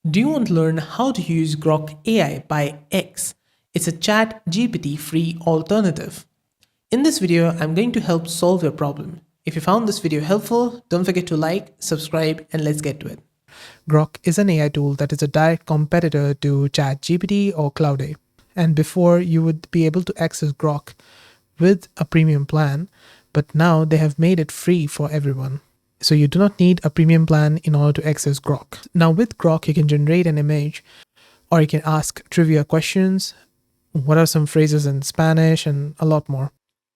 Do you want to learn how to use Grok AI by X? It's a ChatGPT free alternative. In this video, I'm going to help solve your problem. If you found this video helpful, don't forget to like, subscribe, and let's get to it. Grok is an AI tool that is a direct competitor to ChatGPT or Cloud. And before, you would be able to access Grok with a premium plan, but now they have made it free for everyone. So you do not need a premium plan in order to access Grok. Now with Grok, you can generate an image, or you can ask trivia questions. What are some phrases in Spanish, and a lot more.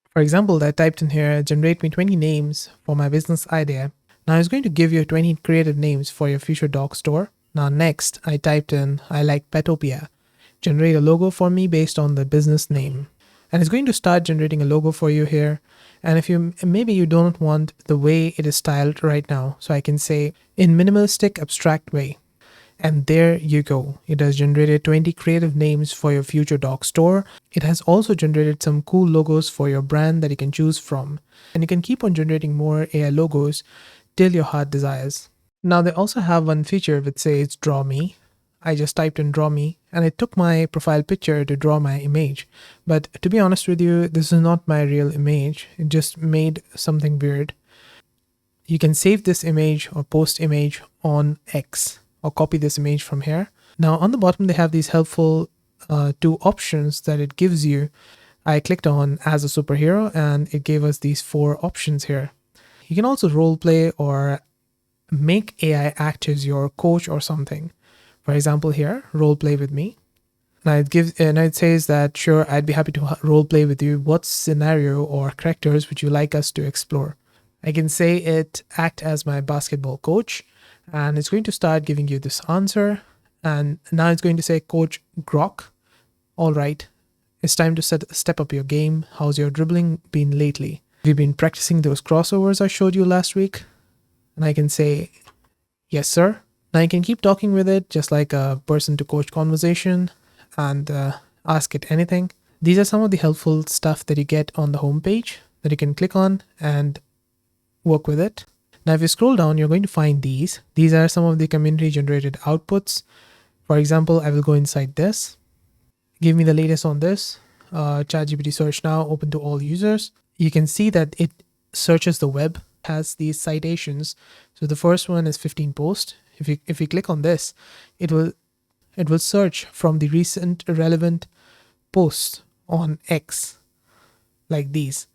For example, I typed in here, generate me 20 names for my business idea. Now it's going to give you 20 creative names for your future dog store. Now next, I typed in, I like Petopia. Generate a logo for me based on the business name. And it's going to start generating a logo for you here. And if maybe you don't want the way it is styled right now, so I can say in minimalistic abstract way. And there you go. It has generated 20 creative names for your future dog store. It has also generated some cool logos for your brand that you can choose from. And you can keep on generating more AI logos till your heart desires. Now they also have one feature which says draw me. I just typed in draw me and it took my profile picture to draw my image. But to be honest with you, this is not my real image. It just made something weird. You can save this image or post image on X or copy this image from here. Now on the bottom, they have these helpful two options that it gives you. I clicked on as a superhero and it gave us these 4 options here. You can also role play or make AI act as your coach or something. For example, here, role play with me. Now it says that, sure, I'd be happy to role play with you. What scenario or characters would you like us to explore? I can say it act as my basketball coach, and it's going to start giving you this answer. And now it's going to say, Coach Grok, all right, it's time to step up your game. How's your dribbling been lately? Have you been practicing those crossovers I showed you last week? And I can say, yes, sir. Now you can keep talking with it just like a person to coach conversation and ask it anything. These are some of the helpful stuff that you get on the homepage that you can click on and work with it. Now if you scroll down, you're going to find these. These are some of the community generated outputs. For example, I will go inside this. Give me the latest on this. ChatGPT search now, open to all users. You can see that it searches the web, has these citations. So the first one is 15 posts. If you click on this, it will search from the recent relevant posts on X, like these.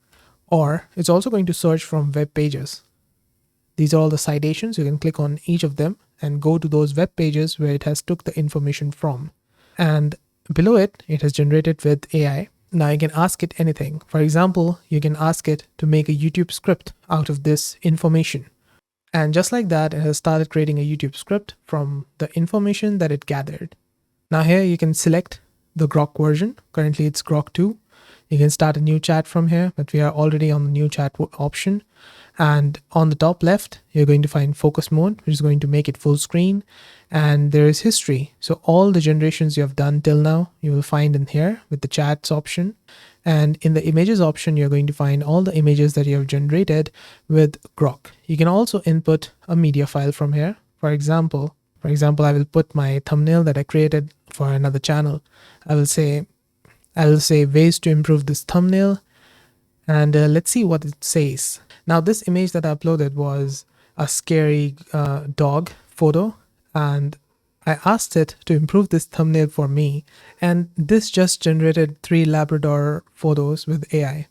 Or it's also going to search from web pages. These are all the citations. You can click on each of them and go to those web pages where it has took the information from. And below it, it has generated with AI. Now you can ask it anything. For example, you can ask it to make a YouTube script out of this information. And just like that, it has started creating a YouTube script from the information that it gathered. Now here you can select the Grok version. Currently it's Grok 2. You can start a new chat from here, but we are already on the new chat option. And on the top left, you're going to find focus mode, which is going to make it full screen. And there is history. So all the generations you have done till now, you will find in here with the chats option. And in the images option, you're going to find all the images that you have generated with Grok. You can also input a media file from here. For example, I will put my thumbnail that I created for another channel. I will say ways to improve this thumbnail. And let's see what it says. Now this image that I uploaded was a scary dog photo, and I asked it to improve this thumbnail for me, and this just generated 3 Labrador photos with AI.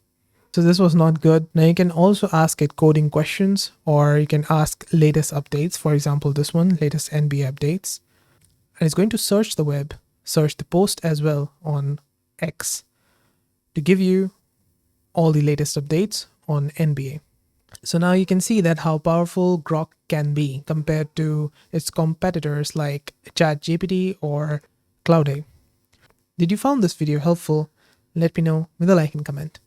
So this was not good. Now you can also ask it coding questions, or you can ask latest updates. For example, this one, latest NBA updates. And it's going to search the web, search the post as well on X to give you all the latest updates on NBA. So now you can see that how powerful Grok can be compared to its competitors like ChatGPT or Cloud. Did you find this video helpful? Let me know with a like and comment.